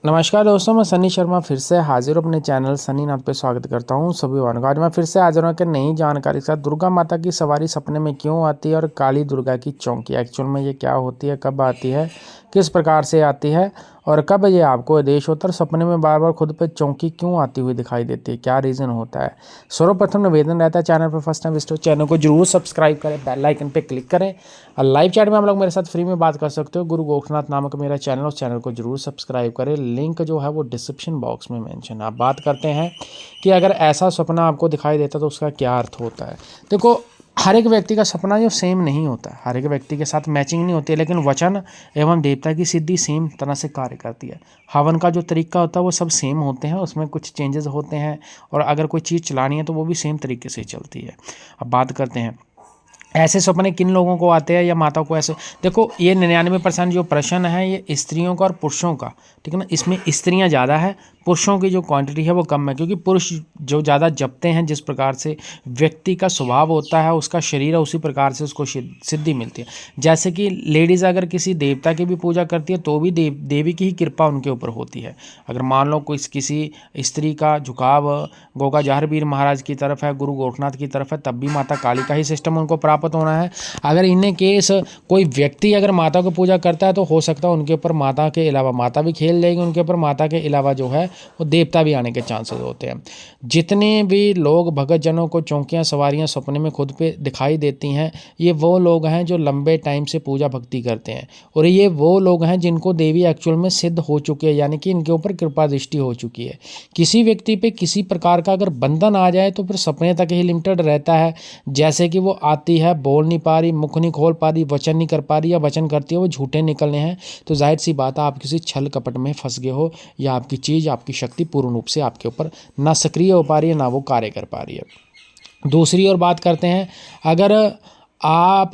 नमस्कार दोस्तों, मैं सनी शर्मा फिर से हाजिर हूँ अपने चैनल सनी नाथ पे स्वागत करता हूँ सभी भाइयों का। आज मैं फिर से हाजिर हूँ कि नई जानकारी के साथ दुर्गा माता की सवारी सपने में क्यों आती है और काली दुर्गा की चौकी एक्चुअल में ये क्या होती है, कब आती है, किस प्रकार से आती है और कब ये आपको आदेश होता है और सपने में बार बार खुद पे चौकी क्यों आती हुई दिखाई देती है, क्या रीज़न होता है। सर्वप्रथम निवेदन रहता है, चैनल पर फर्स्ट टाइम विजिट हो चैनल को जरूर सब्सक्राइब करें, बेल आइकन पे क्लिक करें और लाइव चैट में आप लोग मेरे साथ फ्री में बात कर सकते हो। गुरु गोरखनाथ नामक मेरा चैनल, उस चैनल को जरूर सब्सक्राइब करें, लिंक जो है वो डिस्क्रिप्शन बॉक्स में मेंशन है। आप बात करते हैं कि अगर ऐसा सपना आपको दिखाई देता तो उसका क्या अर्थ होता है। देखो, हर एक व्यक्ति का सपना जो सेम नहीं होता है, हर एक व्यक्ति के साथ मैचिंग नहीं होती है, लेकिन वचन एवं देवता की सिद्धि सेम तरह से कार्य करती है। हवन का जो तरीका होता है वो सब सेम होते हैं, उसमें कुछ चेंजेस होते हैं और अगर कोई चीज़ चलानी है तो वो भी सेम तरीके से चलती है। अब बात करते हैं ऐसे सपने किन लोगों को आते हैं या माताओं को। ऐसे देखो, ये 99% जो प्रश्न है ये स्त्रियों का और पुरुषों का, ठीक है ना। इसमें स्त्रियां ज़्यादा है, पुरुषों की जो क्वांटिटी है वो कम है, क्योंकि पुरुष जो ज़्यादा जपते हैं, जिस प्रकार से व्यक्ति का स्वभाव होता है, उसका शरीर है, उसी प्रकार से उसको सिद्धि मिलती है। जैसे कि लेडीज़ अगर किसी देवता की भी पूजा करती है तो भी देवी की ही कृपा उनके ऊपर होती है। अगर मान लो कोई किसी स्त्री का झुकाव गोगा जहरवीर महाराज की तरफ है, गुरु गोरखनाथ की तरफ है, तब भी माता काली का ही सिस्टम उनको प्राप्त होना है। अगर इन्हें केस कोई व्यक्ति अगर माता को पूजा करता है तो हो सकता है उनके ऊपर माता के अलावा माता भी खेल जाएगी, उनके ऊपर माता के अलावा जो है वो देवता भी आने के चांसेस होते हैं। जितने भी लोग भगत जनों को चौकियां सवारियां सपने में खुद पे दिखाई देती हैं, ये वो लोग हैं जो लंबे टाइम से पूजा भक्ति करते हैं और ये वो लोग हैं जिनको देवी एक्चुअल में सिद्ध हो चुकी है, यानी कि इनके ऊपर कृपा दृष्टि हो चुकी है। किसी व्यक्ति पे किसी प्रकार का अगर बंधन आ जाए तो फिर सपने तक ही लिमिटेड रहता है। जैसे कि वो आती है, बोल नहीं पा रही, मुख नहीं खोल पा रही, वचन नहीं कर पा रही, या वचन करती है वो झूठे निकलने हैं, तो जाहिर सी बात है आप किसी छल कपट में फंस गए हो या आपकी चीज़, आपकी शक्ति पूर्ण रूप से आपके ऊपर ना सक्रिय हो पा रही है, ना वो कार्य कर पा रही है। दूसरी ओर बात करते हैं, अगर आप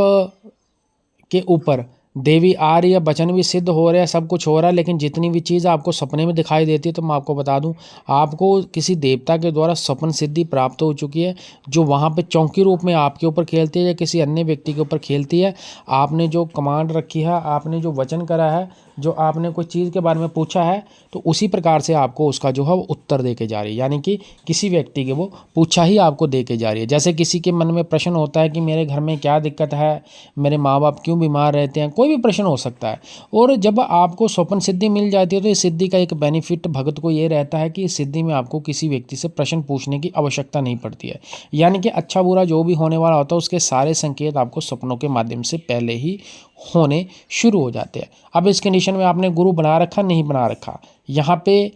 के ऊपर देवी आ रही है, वचन भी सिद्ध हो रहा है, सब कुछ हो रहा है, लेकिन जितनी भी चीज़ आपको सपने में दिखाई देती है, तो मैं आपको बता दूं, आपको किसी देवता के द्वारा सपन सिद्धि प्राप्त हो चुकी है, जो वहाँ पे चौकी रूप में आपके ऊपर खेलती है या किसी अन्य व्यक्ति के ऊपर खेलती है। आपने जो कमांड रखी है, आपने जो वचन करा है, जो आपने कोई चीज़ के बारे में पूछा है, तो उसी प्रकार से आपको उसका जो है वो उत्तर दे के जा रही है, यानी कि किसी व्यक्ति के वो पूछा ही आपको दे के जा रही है। जैसे किसी के मन में प्रश्न होता है कि मेरे घर में क्या दिक्कत है, मेरे माँ बाप क्यों बीमार रहते हैं, कोई भी प्रश्न हो सकता है। और जब आपको स्वप्न सिद्धि मिल जाती है तो इस सिद्धि का एक बेनिफिट भगत को ये रहता है कि इस सिद्धि में आपको किसी व्यक्ति से प्रश्न पूछने की आवश्यकता नहीं पड़ती है, यानी कि अच्छा बुरा जो भी होने वाला होता है उसके सारे संकेत आपको सपनों के माध्यम से पहले ही होने शुरू हो जाते हैं। अब इस कंडीशन में आपने गुरु बना रखा नहीं बना रखा, यहाँ पे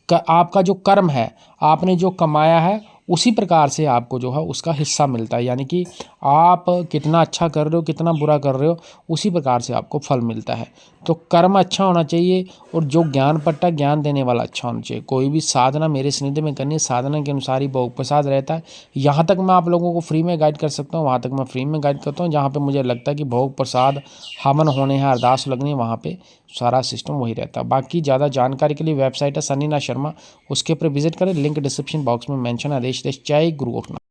आपका जो कर्म है, आपने जो कमाया है, उसी प्रकार से आपको जो है उसका हिस्सा मिलता है, यानी कि आप कितना अच्छा कर रहे हो, कितना बुरा कर रहे हो, उसी प्रकार से आपको फल मिलता है। तो कर्म अच्छा होना चाहिए और जो ज्ञान पट्टा ज्ञान देने वाला अच्छा होना चाहिए। कोई भी साधना मेरे सानिध्य में करनी है, साधना के अनुसार ही भोग प्रसाद रहता है। यहाँ तक मैं आप लोगों को फ्री में गाइड कर सकता हूँ, वहाँ तक मैं फ्री में गाइड करता हूँ। जहाँ पे मुझे लगता है कि भोग प्रसाद हवन होने हैं, अरदास लगनी है, वहाँ पे सारा सिस्टम वही रहता है। बाकी ज़्यादा जानकारी के लिए वेबसाइट है सनी नाथ शर्मा, उसके ऊपर विजिट करें, लिंक डिस्क्रिप्शन बॉक्स में मेंशन है। आदेश जय गुरु गोरखनाथ।